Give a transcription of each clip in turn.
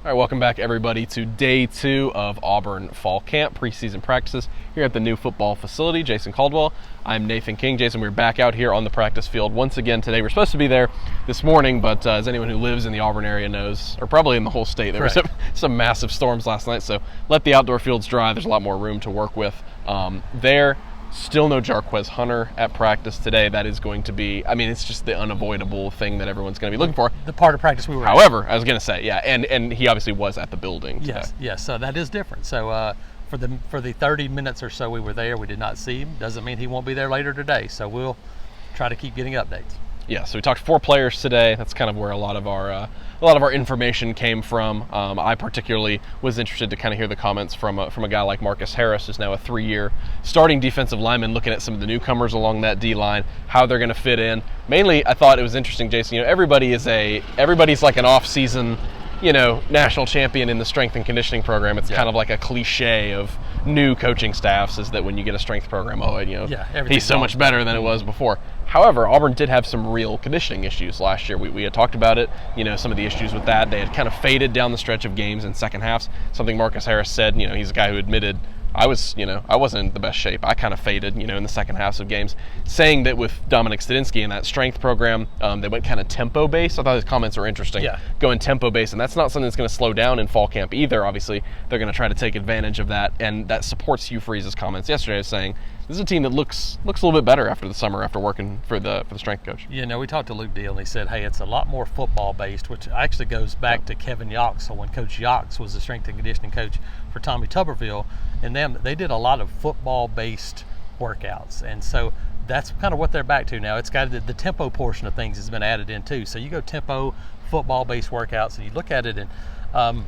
All right, welcome back everybody to day 2 of Auburn fall camp, preseason practices here at the new football facility. Jason Caldwell, I'm Nathan King. Jason, we're back out here on the practice field once again today. We're supposed to be there this morning, but as anyone who lives in the Auburn area knows, or probably in the whole state, there were some massive storms last night, so let the outdoor fields dry. There's a lot more room to work with there. Still no Jarquez Hunter at practice today. That is going to be, it's just the unavoidable thing that everyone's going to be looking for. The part of practice we were However, I was going to say, yeah, and he obviously was at the building today. Yes, so that is different. So for the 30 minutes or so we were there, we did not see him. Doesn't mean he won't be there later today. So we'll try to keep getting updates. Yeah, so we talked to 4 players today. That's kind of where a lot of our information came from. I particularly was interested to kind of hear the comments from a guy like Marcus Harris, who's now a 3-year starting defensive lineman, looking at some of the newcomers along that D line, how they're going to fit in. Mainly, I thought it was interesting, Jason. Everybody's like an off-season, national champion in the strength and conditioning program. It's kind of like a cliche of new coaching staffs is that when you get a strength program, he's so much better than it was before. However, Auburn did have some real conditioning issues last year. We had talked about it, some of the issues with that. They had kind of faded down the stretch of games in second halves. Something Marcus Harris said, he's a guy who admitted I wasn't in the best shape. I kind of faded, in the second halves of games, saying that with Dominic Stadinsky and that strength program, they went kind of tempo-based. I thought his comments were interesting. Yeah. Going tempo-based, and that's not something that's going to slow down in fall camp either. Obviously, they're going to try to take advantage of that, and that supports Hugh Freeze's comments yesterday, saying this is a team that looks a little bit better after the summer, after working for the strength coach. We talked to Luke Deal, and he said, hey, it's a lot more football-based, which actually goes back to Kevin Yox. So when Coach Yox was the strength and conditioning coach for Tommy Tuberville, and they did a lot of football-based workouts, and so that's kind of what they're back to now. It's got the tempo portion of things has been added in too. So you go tempo, football-based workouts, and you look at it, and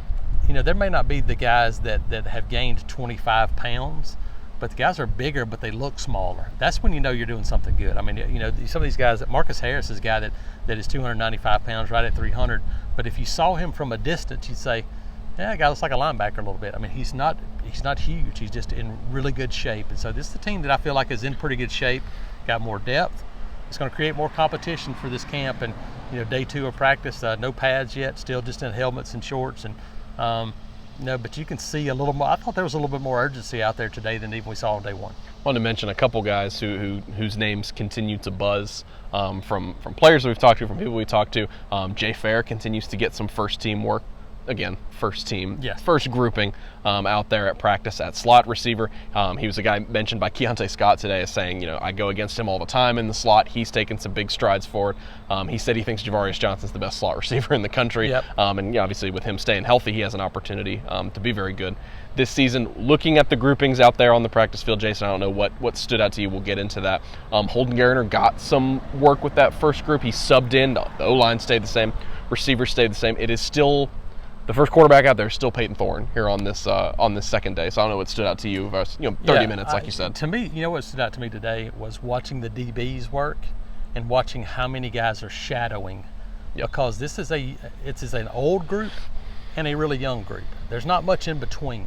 there may not be the guys that have gained 25 pounds, but the guys are bigger, but they look smaller. That's when you're doing something good. Some of these guys, that Marcus Harris is a guy that is 295 pounds, right at 300. But if you saw him from a distance, you'd say, yeah, that guy looks like a linebacker a little bit. He's not huge. He's just in really good shape. And so this is a team that I feel like is in pretty good shape, got more depth. It's going to create more competition for this camp. And, day 2 of practice, no pads yet, still just in helmets and shorts. And, but you can see a little more. I thought there was a little bit more urgency out there today than even we saw on day 1. I wanted to mention a couple guys whose names continue to buzz from players that we've talked to, from people we talked to. Jay Fair continues to get some first team work. Again, first team, first grouping out there at practice at slot receiver. He was a guy mentioned by Keontae Scott today as saying, I go against him all the time in the slot. He's taken some big strides forward. He said he thinks Javarius Johnson's the best slot receiver in the country. Yep. And obviously with him staying healthy, he has an opportunity to be very good this season. Looking at the groupings out there on the practice field, Jason, I don't know what stood out to you. We'll get into that. Holden Garner got some work with that first group. He subbed in. The O-line stayed the same. Receivers stayed the same. It is still the first quarterback out there is still Peyton Thorne here on this second day. So I don't know what stood out to you. 30 minutes, like you said. To me, what stood out to me today was watching the DBs work and watching how many guys are shadowing. Yep. Because this is an old group and a really young group. There's not much in between,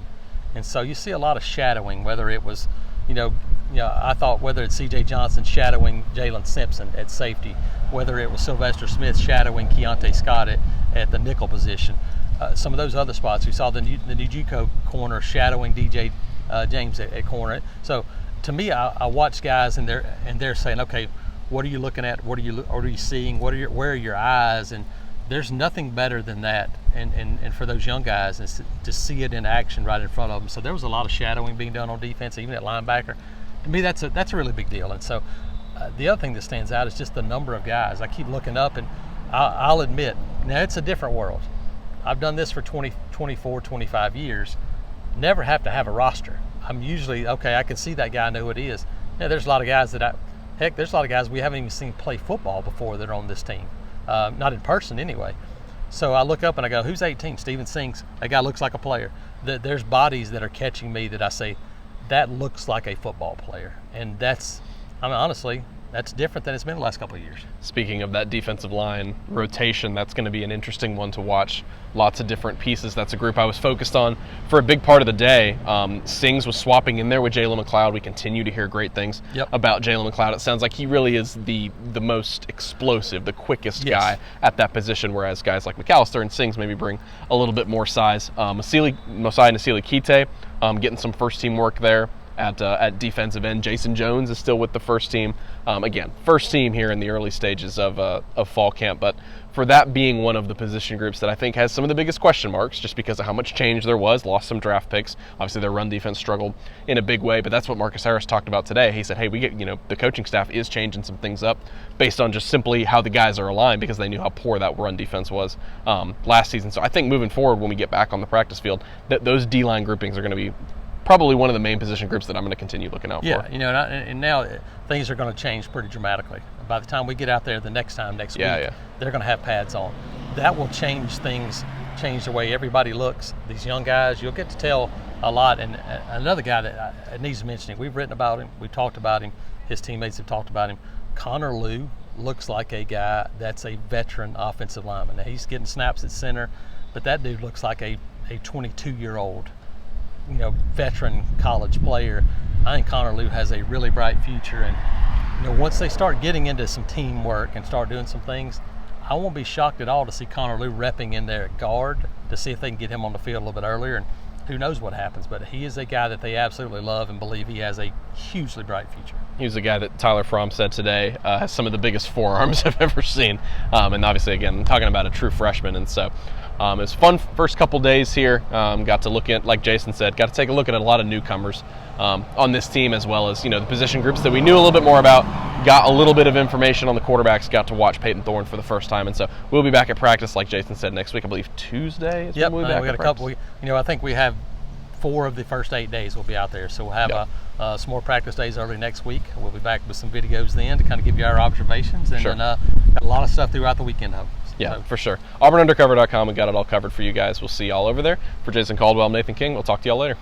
and so you see a lot of shadowing. Whether it was, I thought whether it's C.J. Johnson shadowing Jalen Simpson at safety, whether it was Sylvester Smith shadowing Keontae Scott at the nickel position. Some of those other spots, we saw the Nijuko corner shadowing DJ James at corner. So to me, I watch guys and they're saying, okay, what are you looking at? What are you seeing? Where are your eyes? And there's nothing better than that. And for those young guys, is to see it in action right in front of them. So there was a lot of shadowing being done on defense, even at linebacker. To me, that's a really big deal. And so the other thing that stands out is just the number of guys. I keep looking up, and I'll admit, now it's a different world. I've done this for 24, 25 years. Never have to have a roster. I'm usually, okay, I can see that guy, I know who it is. Yeah, there's a lot of guys there's a lot of guys we haven't even seen play football before that are on this team. Not in person anyway. So I look up and I go, who's 18? Steven Sinks. That guy looks like a player. There's bodies that are catching me that I say, that looks like a football player. And honestly, that's different than it's been the last couple of years. Speaking of that defensive line rotation, that's going to be an interesting one to watch. Lots of different pieces. That's a group I was focused on for a big part of the day. Sings was swapping in there with Jalen McLeod. We continue to hear great things about Jalen McLeod. It sounds like he really is the most explosive, the quickest guy at that position, whereas guys like McAllister and Sings maybe bring a little bit more size. Mosai Nasili Kite getting some first-team work there. At defensive end, Jason Jones is still with the first team. Again, first team here in the early stages of fall camp, but for that being one of the position groups that I think has some of the biggest question marks, just because of how much change there was, lost some draft picks. Obviously, their run defense struggled in a big way, but that's what Marcus Harris talked about today. He said, hey, the coaching staff is changing some things up based on just simply how the guys are aligned, because they knew how poor that run defense was last season. So I think moving forward, when we get back on the practice field, that those D-line groupings are going to be probably one of the main position groups that I'm going to continue looking out for. Yeah, and now things are going to change pretty dramatically. By the time we get out there next week, they're going to have pads on. That will change things, change the way everybody looks. These young guys, you'll get to tell a lot. And another guy that needs mentioning, we've written about him, we've talked about him, his teammates have talked about him. Connor Lew looks like a guy that's a veteran offensive lineman. Now, he's getting snaps at center, but that dude looks like a 22-year-old veteran college player. I think Connor Lew has a really bright future, and once they start getting into some teamwork and start doing some things, I won't be shocked at all to see Connor Lew repping in there at guard to see if they can get him on the field a little bit earlier, and who knows what happens. But he is a guy that they absolutely love and believe he has a hugely bright future. He was a guy that Tyler Fromm said today has some of the biggest forearms I've ever seen, and obviously, again, I'm talking about a true freshman, and so it was fun first couple days here. Got to look at, like Jason said, got to take a look at a lot of newcomers on this team, as well as the position groups that we knew a little bit more about. Got a little bit of information on the quarterbacks. Got to watch Peyton Thorne for the first time, and so we'll be back at practice, like Jason said, next week. I believe Tuesday. Is when we'll be back we got a couple. I think we have 4 of the first 8 days we'll be out there, so we'll have some more practice days early next week. We'll be back with some videos then to kind of give you our observations, and then got a lot of stuff throughout the weekend. Yeah, for sure. AuburnUndercover.com. We got it all covered for you guys. We'll see y'all over there. For Jason Caldwell, I'm Nathan King. We'll talk to y'all later.